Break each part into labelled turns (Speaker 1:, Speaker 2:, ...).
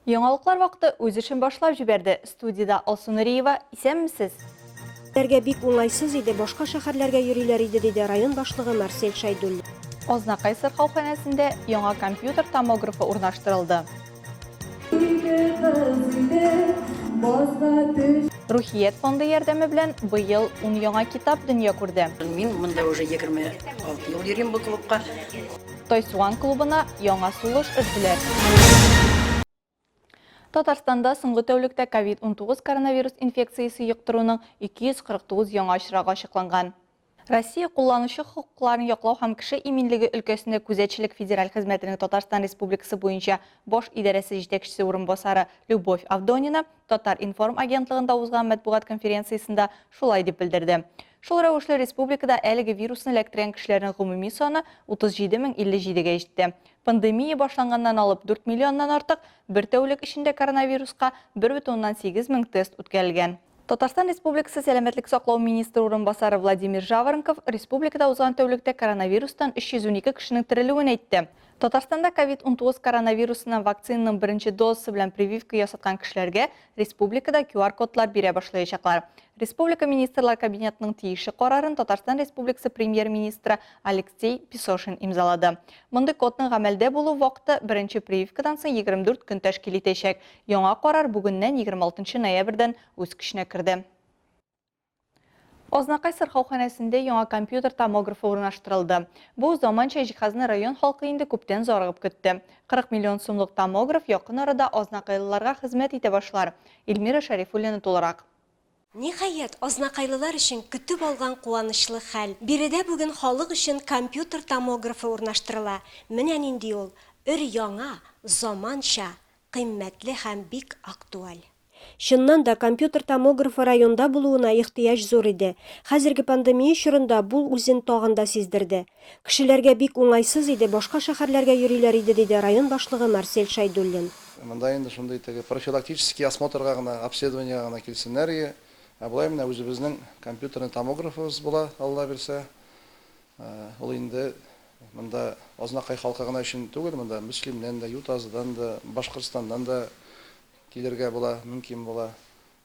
Speaker 1: Яңалыклар вакыты үз эшен башлап җибәрде. Студияда Алсу Нуриева, исәнмесез?
Speaker 2: Ләргә бик уңайсыз иде, башка шәһәрләргә йөриләр иде, диде район башлыгы Марсель Шайдуллин.
Speaker 1: Ознакай сырхауханәсендә яңа компьютер томографы урнаштырылды. Рухият фонды ярдәме белән быел 10 яңа китап дөнья күрде.
Speaker 3: Мин монда уже 26 ел йөрим бу клубка.
Speaker 1: Тойсуан клубына яңа сулыш өздиләр. Татарстанда соңгы тәүлектә COVID-19 коронавирус инфекциясе йоктыруның 249 яңа очрагы ачыкланган. Россия кулланучы хокукларын яклау һәм кеше иминлеге өлкәсендә күзәтчелек федераль хезмәтенең Татарстан Республикасы буенча баш идарәсе җитәкчесе урынбасары Любовь Авдонина Татар информ агентлыгында узган матбугат конференциясендә шулай дип белдерде. Шул рәвешле республикада әлеге вирусны эләктерән кешеләрнең гомуми саны 37,057-гә җитте. Пандемия башланганнан алып 4 миллионнан артык бер тәүлек эчендә коронавируска 1,8 мең тест үткәрелгән. Татарстан Республикасы сәламәтлек саклау министры урынбасары Владимир Жаворонков республикада узган тәүлектә коронавирустан 312 кешенең терелүен әйтте. Татарстанда COVID-19 коронавирусына вакцинаның беренче дозасы белән прививка ясаткан кешеләргә республикада QR-кодлар бирә башлаячаклар. Республика министрлар кабинетының тиешле карарын Татарстан Республикасы премьер-министры Алексей Песошин имзалады. Мондый кодның гамәлдә булу вакыты беренче прививкадан соң 24 көн тәшкил итәчәк. Яңа карар бүгеннән 26 ноябрьдән үз көченә керде. Ознакай сырхауханәсендә яңа компьютер томографы урнаштырылды. Бу заманча җиһазны район халкы инде күптән зарыгып көтте. 40 миллион сумлык томограф якын арада ознакайлыларга хезмәт итә башлар. Эльмира Шәрифуллина тулырак.
Speaker 2: Ниһаять, ознакайлылар өчен көтеп алган куанычлы хәл. Биредә бүген халык өчен компьютер томографы урнаштырыла. Менә нинди ул өр-яңа, заманча, кыйммәтле һәм бик актуаль. Чыннан да компьютер томографы районда булуына ихтыяҗ зур иде. Хәзерге пандемия чорында бу үзен тагын да сиздерде. Кешеләргә бик уңайсыз иде, башка шәһәрләргә йөриләр иде, диде район башлыгы Марсель Шайдуллин.
Speaker 4: Монда инде шундый профилактический осмотрга гына, обследование гына килсеннәр. Булай менә үзебезнең компьютерный томографыбыз була, Алла бирсә. Ул инде монда Ознакай халкы гына өчен түгел, монда Мөслимнән дә, Ютазыдан да, Башкортстаннан да килергә була, мөмкин була.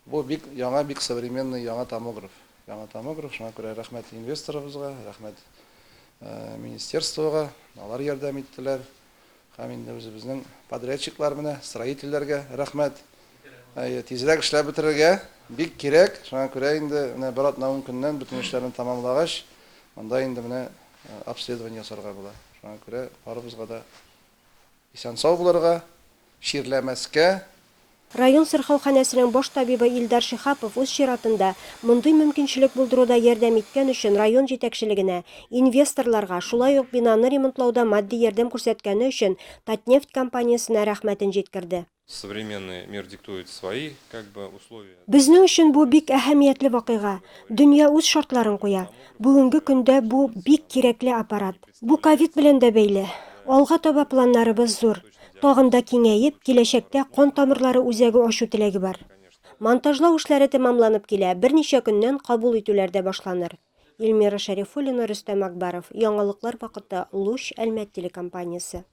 Speaker 4: Бу бик яңа, бик современный яңа томограф. Яңа томограф, шуңа күрә рәхмәт инвесторыбызга, рәхмәт министерствога, алар ярдәм иттеләр. Һәм инде үзебезнең подрядчиклар менә, строительләргә рәхмәт. Тизрәк эшләп бетерергә бик кирәк. Шуңа күрә инде менә бер атна 10 көннән бөтен эшләрне тәмамлагач, монда инде менә обследование ясарга була. Шуңа күрә барыбызга да исән-сау булырга, ширләмәскә.
Speaker 2: Район сырхауханәсенең баш табибы Илдар Шихапов үз чиратында мондый мөмкинчелек булдыруда ярдәм иткән өчен район җитәкчелегенә, инвесторларга, шулай ук бинаны ремонтлауда матди ярдәм күрсәткәне өчен Татнефть компаниясенә рәхмәтен җиткерде.
Speaker 5: Современный мир диктует свои условия.
Speaker 2: Безнең өчен бу бик әһәмиятле вакыйга. Дөнья үз шартларын куя. Бүгенге көндә бу бик кирәкле аппарат. Бу ковид белән дә бәйле. Алга таба планнарыбыз зур. Тагын да киңәеп, киләчәктә кан тамырлары үзәге ачу теләге бар. Монтажлау эшләре тәмамланып килә, берничә көннән кабул итүләр дә башланыр. Эльмира Шәрифуллина, Рөстәм Акбаров, Яңалыклар вакыты, Луч Әлмәт телекомпаниясе.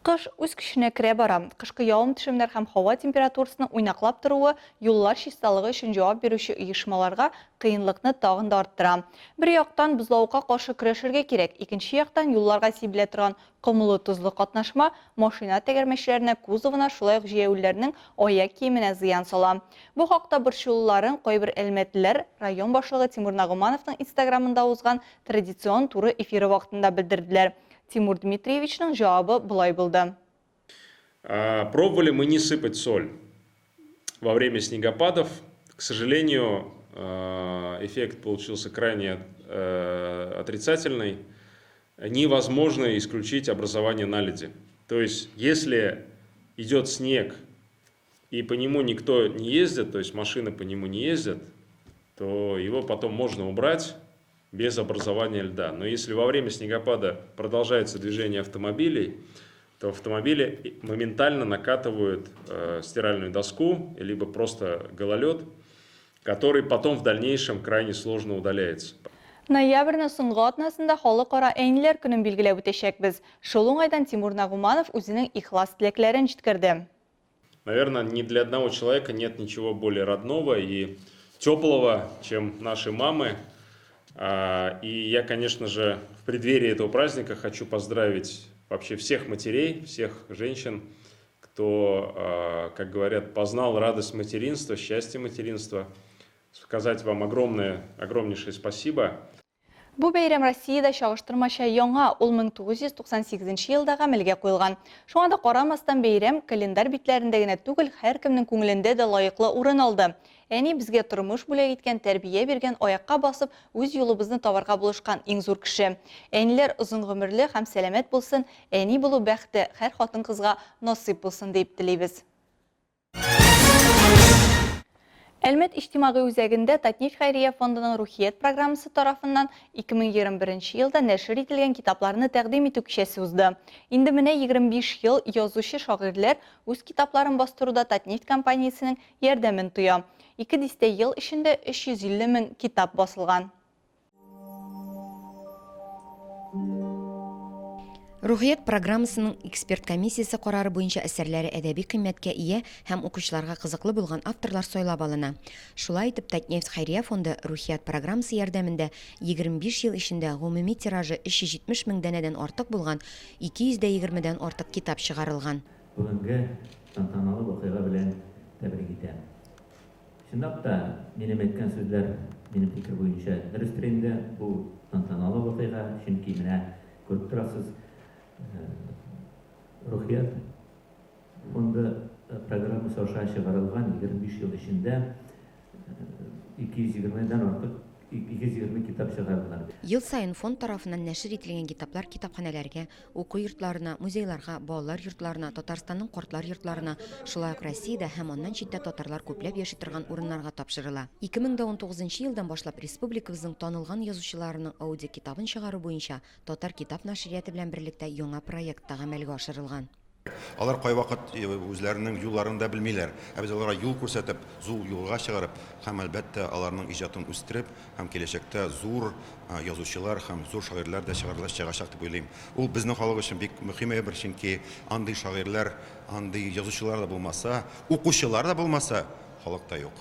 Speaker 1: Кыш үз көченә керә бара. Кышкы явым-төшемнәр һәм һава температурасының уйнаклап торуы юллар чисталыгы өчен җавап бирүче оешмаларга кыенлыкны тагын да арттыра. Бер яктан бозлаулыкка каршы көрәшергә кирәк, икенче яктан юлларга сибелә торган комлы тузлы катнашма машина тәгәрмәчләренә, кузовына, шулай ук җәяүләрнең аяк киеменә зыян сала. Бу хакта борчылуларын кайбер әлмәтлеләр район башлыгы Тимур Нагымановның Инстаграмында узган традицион туры эфиры вакытында белдерделәр. Тимур Дмитриевичның җавабы булай булды.
Speaker 6: Пробовали мы не сыпать соль во время снегопадов. К сожалению, эффект получился крайне отрицательный. Невозможно исключить образование наледи. То есть, если идет снег и по нему никто не ездит, то есть машины по нему не ездят, то его потом можно убрать без образования льда. Но если во время снегопада продолжается движение автомобилей, то автомобили моментально накатывают стиральную доску, либо просто гололед, который потом в дальнейшем крайне сложно удаляется.
Speaker 1: Ноябрьнең соңгы атнасында халыкара әниләр көнен билгеләп үтәчәкбез. Шул уңайдан Тимур Нагуманов үзенең ихлас теләкләрен җиткерде.
Speaker 6: Наверное, ни для одного человека нет ничего более родного и теплого, чем наши мамы. И я, конечно же, в преддверии этого праздника хочу поздравить вообще всех матерей, всех женщин, кто, как говорят, познал радость материнства, счастье материнства. Сказать вам огромнейшее спасибо.
Speaker 1: Бу бәйрәм Россиядә чагыштырмача яңа, ул 1998 елда гамәлгә куелган. Шуңа да карамастан бәйрәм календар битләрендә генә түгел, һәркемнең күңелендә дә лаеклы урын алды. Әни безгә тормыш бүләк иткән, тәрбия биргән, аякка басып, үз юлыбызны табарга булышкан иң зур кеше. Әниләр озын гомерле һәм сәламәт булсын, әни булу бәхте һәр хатын-кызга насыйп булсын дип телибез. Әлмәт иҗтимагый үзәгендә Татнефть Хәйрия фондының Рухият программасы тарафыннан 2021 елда нәшер ителгән китапларны тәкъдим итү кичәсе узды. Инде менә 25 ел язучы шагыйрьләр үз китапларын бастыруда Татнефть компаниясенең ярдәмен тоя. 2 ел эчендә 350 мең китап басылган.
Speaker 7: Рухият программасының эксперт комиссиясы карары буенча әсәрләре әдәби кыйммәткә ия һәм укучыларга кызыклы булган авторлар сайлап алына. Шулай итеп, Татнефть Хәйрия фонды Рухият программасы ярдәмендә 25 ел эчендә гомуми тиражы 370 мең данәдән артык булган 220дән артык китап чыгарылган.
Speaker 8: Бүгенге тантаналы вакыйга белән тәбрик итәм. Чынлап та минем әйткән сүзләр минем фикер буенча дөрестер инде. Бу тантаналы вакыйга, чөнки менә күреп торасыз, Рухият фонды программасы аша чыгарылган 25 ел эчендә 220дән артык 220 китап чыгарылган.
Speaker 7: Ел сайын фонд тарафынан нәшер ителгән китаплар китапханәләргә, уку йортларына, музейларга, балалар йортларына, Татарстанның картлар йортларына, шулай ук Россиядә һәм аннан читтә татарлар күпләп яши торган урыннарга тапшырыла. 2019 елдан башлап республикабызның танылган язучыларының аудио китабын чыгару буенча Татар китап нәшрияты белән берлектә яңа проект гамәлгә ашырылган.
Speaker 9: Алар кайвакыт үзләренең юлларын да белмиләр. Без аларга юл күрсәтеп, зур юлга чыгарып, һәм әлбәттә аларның иҗатын үстереп, һәм киләчәктә зур язучылар һәм зур шагыйрьләр дә чыгарылачак дип уйлыйм. Ул безнең халык өчен бик мөһим бер, чөнки андый шагыйрьләр, андый язучылар да булмаса, укучылар да булмаса, халык та юк.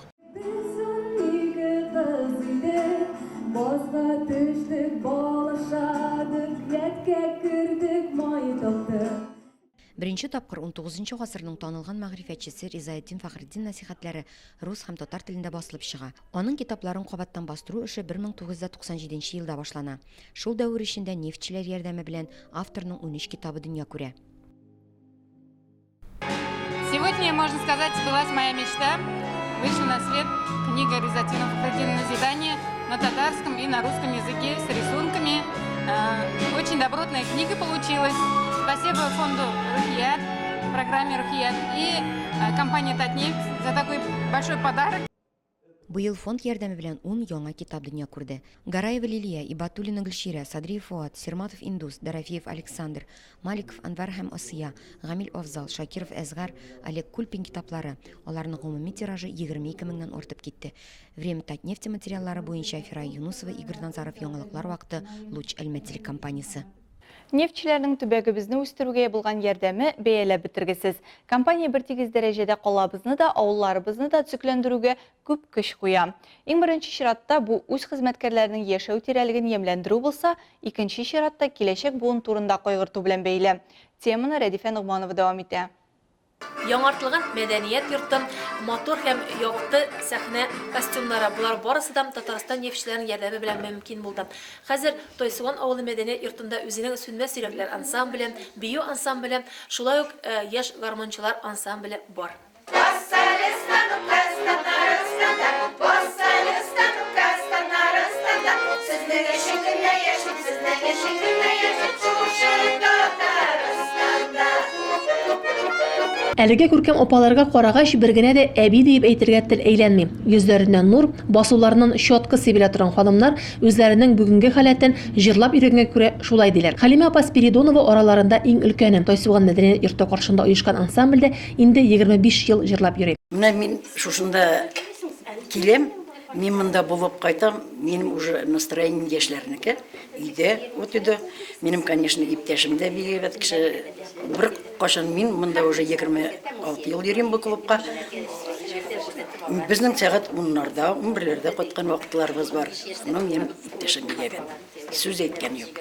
Speaker 7: Беренче тапкыр 19 гасырның танылган мәгърифәтчесе Ризаэддин Фәхретдин насихатлары рус һәм татар телендә басылып чыга. Аның китапларын кабаттан бастыру эше 1997 елда башлана. Шул дәвер эчендә нефтьчеләр ярдәме белән авторның 13 китабы дөнья күрә.
Speaker 10: Сегодня, можно сказать, сбылась моя мечта. Вышла на свет книга Ризаэддина Фәхретдина «Назидание» на татарском и на русском языке с рисунками. Очень добротная книга получилась. Спасибо фонду Рухият, программе Рухият и компании Татнефть за такой большой подарок.
Speaker 7: Быел фонд ярдәме белән 10 яңа китап дөнья күрде. Гараева Лилия, Ибатуллина Гөлширә, Садриев Фуат, Серматов Индус, Дорофеев Александр, Маликов Анвар һәм Асия, Гамил Афзал, Шакиров Әзгар, Олег Кульпин китаплары. Аларның гомуми тиражы 22 меңнән артып китте. Время Татнефть материаллары буенча Фирай Юнусова, Игорь Назаров, яңалыклар вакыты, Луч Әлмәт телекомпаниясе.
Speaker 1: Нефтьчеләрнең төбәгебезне үстерүгә булган ярдәме бәяләп бетергесез. Компания бер тигез дәрәҗәдә калабызны да, авылларыбызны да төзекләндерүгә күп көч куя. Иң беренче чиратта бу үз хезмәткәрләренең яшәү тирәлеген ямьләндерү булса, икенче чиратта киләчәк буын турында кайгырту белән бәйле. Теманы Рәдифә Нугманова дәвам итә.
Speaker 11: Яңартылган мәдәният йорты, мотор һәм якты сәхнә костюмнары, булар барысы да Татарстан нефтьчеләренең ярдәме белән мөмкин булды. Хәзер Тойсуган авылы мәдәният йортында үзенең сүнмәс йөрәкләр ансамбле, бию ансамбле, шулай ук яшь гармончылар ансамбле бар.
Speaker 12: Әлегә күркәм апаларга карагач бер генә дә әби дип әйтергә тел әйләнми. Йөзләреннән нур, басуларының щетка сибелә торган ханымнар үзләренең бүгенге халәтен җырлап йөргәнгә күрә шулай диләр. Хәлимә апа Спиридонова араларында иң өлкәне Тойсуган мәдәният йорты каршында оешкан ансамбльдә инде 25 ел җырлап йөри.
Speaker 3: Менә мин шушында килем, Мен мында булып кайтам, минем уже настроением яшьләрнеке. Өйдә, вот өйдә. Минем, конечно, иптәшем дә бигрәк кеше. Бер кашан мин мында уже 26 ел йөрим бу клубка. Безнең сәгать 10-ларда, 11-ләрдә кайткан вакытларыбыз бар. Моның минем иптәшем бигрәк. Сүз әйткән юк.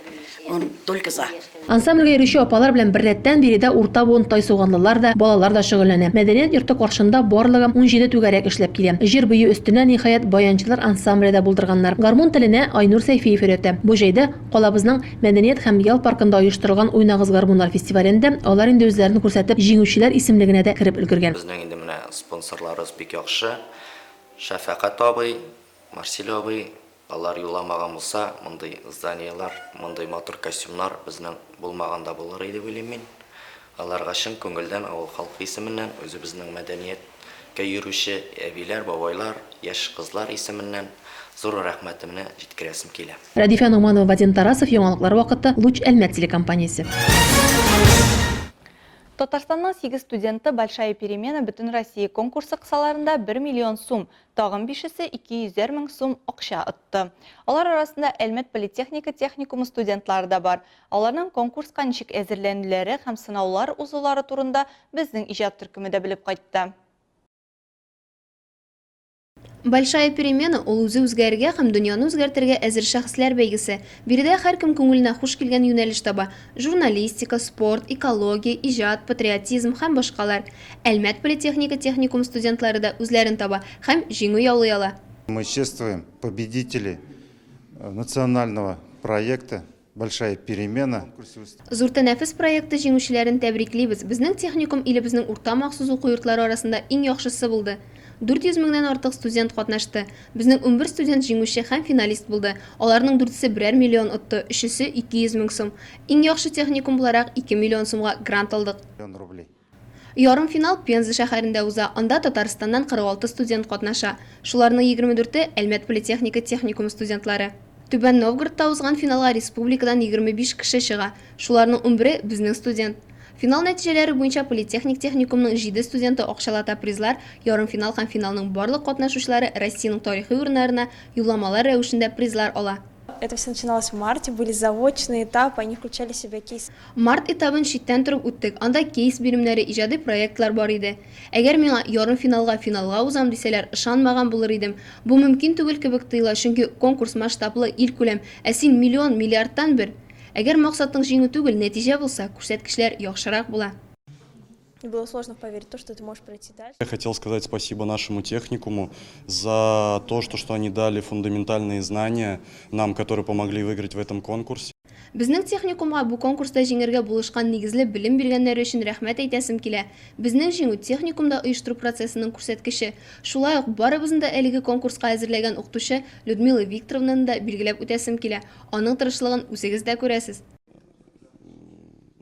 Speaker 3: Он только за.
Speaker 12: Ансамбльгә йөрүче апалар белән беррәттән биредә урта буын тайсуганлылар да, балалар да шөгыльләнә. Мәдәният йорты каршында барлыгы 17 түгәрәк эшләп килә. Җыр бию өстенә ниһаять баянчылар ансамбле дә булдырганнар. Гармун теленә Айнур Сәйфиев өйрәтә. Бу җәйдә калабызның Мәдәният һәм ял паркында оештырылган Уйнагыз гармуннар фестивалендә алар инде үзләрен күрсәтеп, җиңүчеләр исемлегенә дә кирип өлгергән.
Speaker 13: Безнең инде менә спонсорларыбыз бик яхшы. Шәфәкать абый, Марсель абый, алар юламаган булса, мондый зданиялар, мондый матур костюмнар безнең булмаганда булыр иде уйлыйм мин. Аларга чын күңелдән авыл халкы исеменнән, үзебезнең мәдәнияткә йөрүче әбиләр, бабайлар, яшь кызлар исеменнән зур рәхмәтемне җиткерәсем килә.
Speaker 12: Радифа Нугманова, Вадим Тарасов, яңалыклар вакыты, Луч Әлмәт телекомпаниясе.
Speaker 1: Татарстанның 8 студенты «Большая перемена» бүтін Россия конкурсы кысаларында 1 миллион сум, тагын 5-си 200 мең сум акча ытты. Алар арасында Әлмәт политехника техникумы студентлары да бар. Аларның конкурска ничек әзерләнүләре һәм сынаулар узулары турында безнең иҗат төркеме дә белеп кайтты.
Speaker 14: Большая перемена ул үзе үзгәргә һәм дөньяны үзгәртергә әзер шәхесләр бәйгесе. Биредә һәркем күңеленә хуш килгән юнәлеш таба. Журналистика, спорт, экология, иҗат, патриотизм һәм башкалар. Әлмәт политехника техникум студентлары да үзләрен таба һәм җиңү яулый ала.
Speaker 15: Мы чествуем победителей национального проекта «Большая перемена».
Speaker 14: Зур тәнәфес проекты җиңүчеләрен тәбриклибез. Безнең техникум илебезнең урта махсус уку йортлары арасында иң яхшысы булды. 400 меңнән артык студент катнашты. Безнең 11 студент җиңүче һәм финалист булды. Аларның 4-се 1 миллион отты, 3-се 200 мең сум. Иң яхшы техникум буларак 2 миллион сумга грант алдык. Ярым финал Пенза шәһәрендә уза. Анда Татарстаннан 46 студент катнаша. Шуларның 24-те Әлмәт политехника техникум студентлары. Түбән Новгородта узган финалга республикадан 25 кеше чыга. Шуларның 11-е безнең студент. Финал нәтиҗәләре буенча политехник техникумның 7 студенты акчалата призлар, ярым финал һәм финалның барлык катнашучылары Россиянең тарихи урыннарына юлламалар рәвешендә призлар ала.
Speaker 16: Это все начиналось в марте, были заочные этапы, они включали в себя кейс.
Speaker 14: Март этабын читтән торып үттек. Анда кейс биремнәре, иҗади проектлар бар иде. Әгәр миңа ярым финалга узам дисәләр, ышанмаган булыр идем. Бу мөмкин түгел кебек тоела, чөнки конкурс масштаблы, ил күләм, ә син миллион, миллиардтан бер. Әгәр максатың җиңү түгел, нәтиҗә булса, күрсәткечләр яхшырак була.
Speaker 16: И было сложно поверить в то, что ты можешь пройти дальше.
Speaker 17: Я хотел сказать спасибо нашему техникуму за то, что они дали фундаментальные знания нам, которые помогли выиграть в этом конкурсе.
Speaker 14: Безнең техникумга бу конкурста җиңәргә булышкан нигезле белем биргәннәр өчен рәхмәт әйтәсем килә. Безнең җиңү техникумда оештыру процессының күрсәткече. Шулай ук барыбызны да әлеге конкурска әзерләгән укытучы Людмила Викторовнаны да билгеләп үтәсем килә. Аның тырышлыгын үзегез дә күрәсез.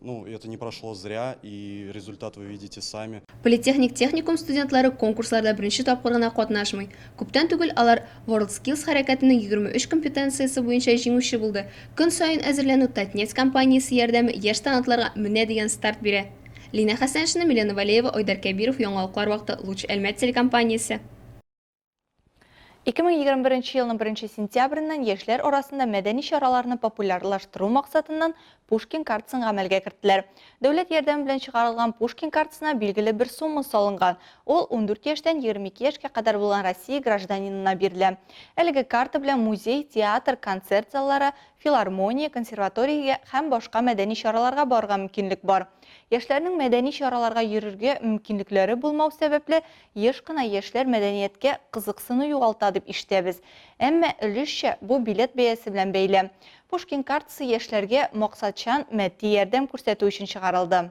Speaker 17: Ну, это не прошло зря, и результат вы видите сами.
Speaker 14: Политехник техникум студентлары конкурсларда беренче тапкыр гына катнашмый. Күптән түгел алар WorldSkills хәрәкәтенең 23 компетенциясе буенча җиңүче булды. Көн саен әзерләнү Татнефть компаниясе ярдәме яшь талантларга менә дигән старт бирә. Лина Хәсәншина, Милена Валеева, Айдар Кәбиров, яңалыклар вакыты, Луч Әлмәт телекомпаниясе.
Speaker 1: 2021 елның 1 сентябреннән яшьләр арасында мәдәни чараларны популярлаштыру максатыннан Пушкин картасын гамәлгә кертеләр. Дәүләт ярдәме белән чыгарылган Пушкин картасына билгеле бер сума салынган. Ул 14 яшьтән 22 яшькә кадәр булган Россия гражданинына бирелә. Әлеге карта белән музей, театр, концерт заллары, филармония, консерватория һәм башка мәдәни чараларга барырга мөмкинлек бар. Яшьләрнең мәдәни чараларга йөрергә мөмкинлекләре булмау сәбәпле еш кына яшьләр мәдәнияткә кызыксыну югалта дип ишетәбез. Әмма өлешчә бу билет бәясе белән бәйле. Пушкин картасы яшьләргә максатчан матди ярдәм күрсәтү өчен чыгарылды.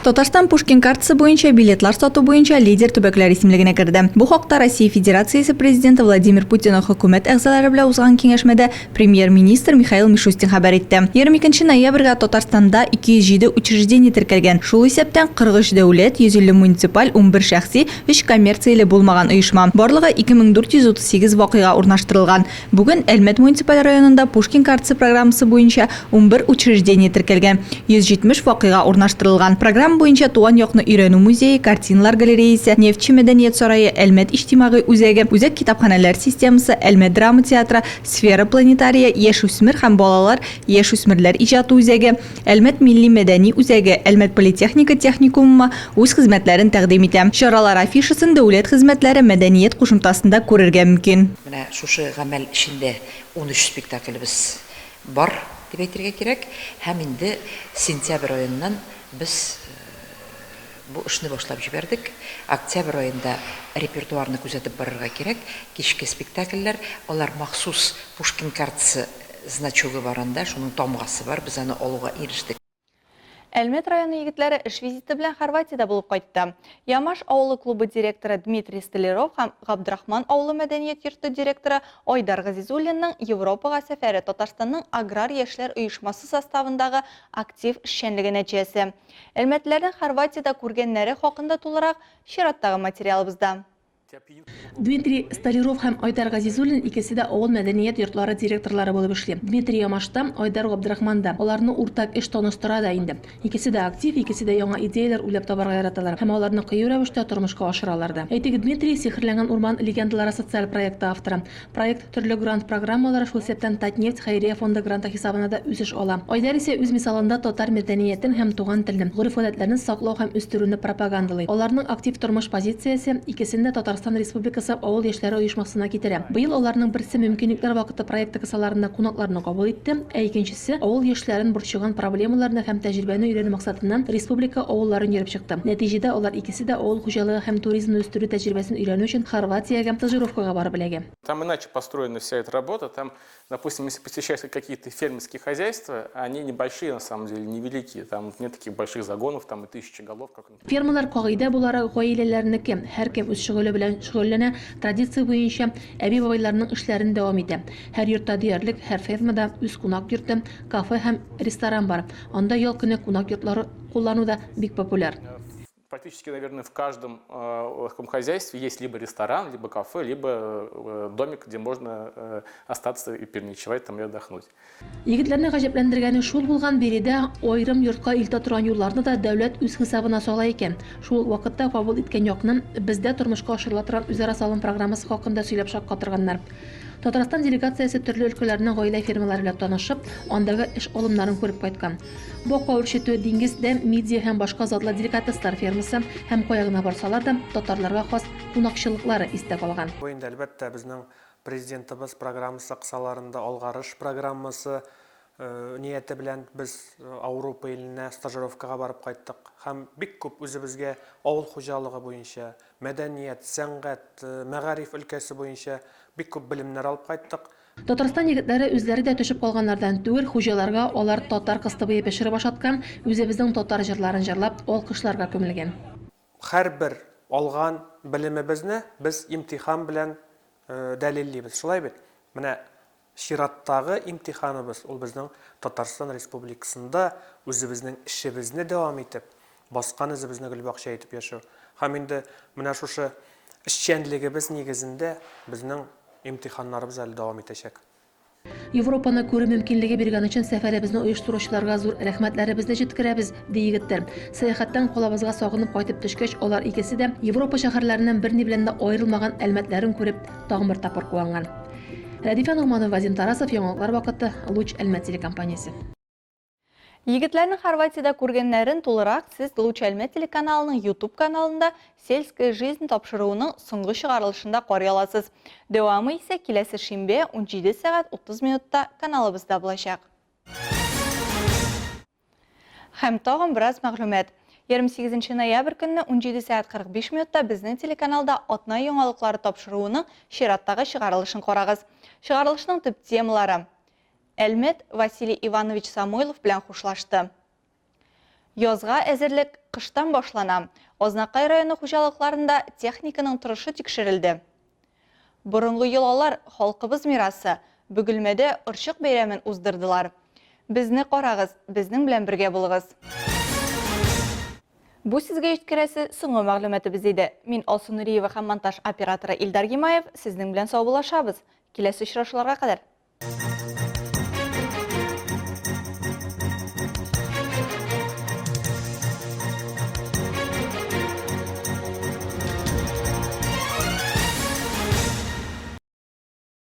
Speaker 1: Татарстан Пушкин картасы буенча билетлар сату буенча лидер төбәкләр исемлегенә керде. Бу хакта Россия Федерациясе президенты Владимир Путин хөкүмәт әгъзалары белән узган киңәшмәдә премьер-министр Михаил Мишустин хәбәр итте. 22 ноябрьгә Татарстанда 207 учреждение теркәлгән. Шул исәптән 43 дәүләт, 150 муниципаль, 11 шәхси, 3 коммерцияле булмаган оешма. Барлыгы 2438 вакыйга урнаштырылган. Бүген Әлмәт муниципаль районында Пушкин картасы программасы буенча 11 учреждение теркәлгән. 170 вакыйга урнаштырылган. Программа фән буенча туган якны өйрәнү музее, картиналар галереясы, Нефтче мәдәният сарае, Әлмәт иҗтимагый үзәге, үзәк китапханәләр системасы, Әлмәт драма театры, Сфера планетария, яшүсмер һәм балалар, яшүсмерләр иҗаты үзәге, Әлмәт милли мәдәни үзәге, Әлмәт политехника техникумы үз хезмәтләрен тәкъдим итә. Чаралар афишасын дәүләт хезмәтләре мәдәният кушымтасында күрергә мөмкин.
Speaker 18: Менә шушы гамәл эшендә 13 спектакльбез бар дип әйтергә кирәк. Һәм инде сентябрь аеннан без бу эшне башлап җибәрдек. Октябрь аенда репертуарны күзәтеп барырга кирәк. Кичке спектакльләр, алар махсус Пушкин картасы значогы барында, шуның тамгасы бар, без аны алуга ирештек.
Speaker 1: Әлмәт районы егетләре эш визиты белән Хорватиядә булып кайтты. Ямаш авылы клубы директоры Дмитрий Столяров һәм Габдрахман авылы мәдәният йорты директоры Айдар Газизуллинның Европага сәфәре Татарстанның аграр яшьләр оешмасы составындагы актив эшчәнлеге нәтиҗәсе. Әлмәтләрнең Хорватиядә күргәннәре хакында тулырак чираттагы материалыбызда.
Speaker 12: Дмитрий Столяров һәм Айдар Газизуллин икесе дә авыл мәдәният йортлары директорлары булып эшли. Дмитрий Ямашта, Айдар Габдрахманда. Аларны уртак эш таныштыра да инде. Икесе дә актив, икесе дә яңа идеяләр уйлап табарга яраталар һәм аларны кыю рәвештә тормышка ашыралар да. Әйтик, Дмитрий Сихерләнгән урман легендалары социаль проекты авторы. Проект төрле грант программалары шул сәптән Татнефть хәйрия фонды гранты хисабына да үсеш ала. Айдар исә үз мисалында татар мәдәниятен һәм туган телне, гореф-гадәтләрне саклау һәм үстерүне пропагандалый. Аларның актив тормыш позициясе икесендә Татарстан Республикасы авыл яшьләре оешмасына китерә. Быел аларның берсе мөмкинлекләр вакыты проекты кысаларында кунакларны кабул итте, ә икенчесе авыл яшьләрен борчыган проблемаларны һәм тәҗрибәне өйрәнү максатыннан республика авылларын йөреп чыкты. Нәтиҗәдә алар икесе дә авыл хуҗалыгы һәм туризмны үстерү тәҗрибәсен өйрәнү өчен Хорватиягә стажировкага барып эләгә.
Speaker 19: Там иначе построена вся эта работа. Там, допустим, если посещаешь какие-то фермерские хозяйства, они небольшие, на самом деле, невеликие. Там нет таких больших загонов, там и 1000 голов.
Speaker 12: Фермалар кагыйдә буларак гаиләләрнеке, һәркем үз шөгыле белән шөгыльләнә, традиция буенча әби-бабайларның эшләрен дәвам итә. Һәр йортта диярлек, һәр фермада үз кунак йорты, кафе һәм ресторан бар. Анда ял көне кунак йортлары куллану да бик популяр.
Speaker 19: Практически, наверное, в каждом таком хозяйстве есть либо ресторан, либо кафе, либо домик, где можно остаться и переночевать там и отдохнуть.
Speaker 12: Егетләрне гаҗәпләндергәне шул булган биредә айрым йортка илтә торган юлларны да дәүләт үз хисабына сала икән. Шул вакытта кабул иткән якның бездә тормышка ашырыла торган үзара салым программасы хакында сөйләп шаккатырганнар. Татарстан делегациясе төрле өлкәләрнең гаилә фермалары белән танышып, андагы эш алымнарын күреп кайткан. Бока үрчетү, диңгездә мидия һәм башка затлы деликатеслар фермасы һәм каягына барсалар да татарларга хас кунакчылыклары истә калган.
Speaker 20: Бу инде әлбәттә безнең президентыбыз программасы кысаларында алгарыш программасы нияте белән без Авропа иленә стажировкага барып кайттык. Һәм бик күп үзебезгә авыл хуҗалыгы буенча, мәдәният, сәнгать, мәгариф өлкәсе буенча бик күп белемнәр алып кайттык.
Speaker 12: Татарстан егетләре үзләре дә төшеп калганнардан түгел, хуҗаларга алар татар кыстыбы пешереп ашаткан, үзебезнең татар җырларын җырлап, алкышларга күмелгән.
Speaker 20: Һәрбер алган белемебезне без имтихан белән дәлиллибез. Шулай бит? Менә чираттагы имтиханыбыз ул безнең Татарстан Республикасында үзебезнең эшебезне дәвам итеп, баскан үзебезне гөлбакча итеп яшәү. Һәм инде менә шушы эшчәнлегебез нигезендә безнең имтиханнарыбыз әле дәвам итәчәк.
Speaker 12: Европаны күрү мөмкинлеге биргән өчен сәфәребезне оештыручыларга зур рәхмәтләребезне җиткерәбез, ди егетләр. Сәяхәттән калабызга сагынып кайтып төшкәч, алар икесе дә Европа шәһәрләреннән берни белән дә аерылмаган әлмәтләрен күреп, тагын бер тапкыр куанган. Радифа Нурманова, Вазим Тарасов, Яңалыклар вакыты, Луч Әлмәт телекомпаниясе.
Speaker 1: Егетләрнең Хорватиядә күргәннәрен тулырак сез Луч Әлмәт телеканалының YouTube каналында «Сельская жизнь» тапшыруының соңгы чыгарылышында карый аласыз. Дәвамы исә киләсе шимбә 17 сәгать 30 минутта каналыбызда булачак. Һәм тагын бераз мәгълүмат. 28 ноябрь көнне 17 сәгать 45 минутта безнең телеканалда атна яңалыклары тапшыруының чираттагы чыгарылышын карагыз. Чыгарылышның төп темалары: Әлмәт Василий Иванович Самойлов белән хушлашты. Язга әзерлек кыштан башлана. Азнакай районы хуҗалыкларында техниканың торышы тикшерелде. Борынгы йолалар халкыбыз мирасы Бөгелмәдә Орчык бәйрәмен уздырдылар. Безне карагыз, безнең белән бергә булыгыз. Бу сезгә җиткерәсе соңгы мәгълүматыбыз иде. Мин Алсу Нуриева һәм монтаж операторы Илдар Гимаев сезнең белән саубуллашабыз. Киләсе очрашуларга кадәр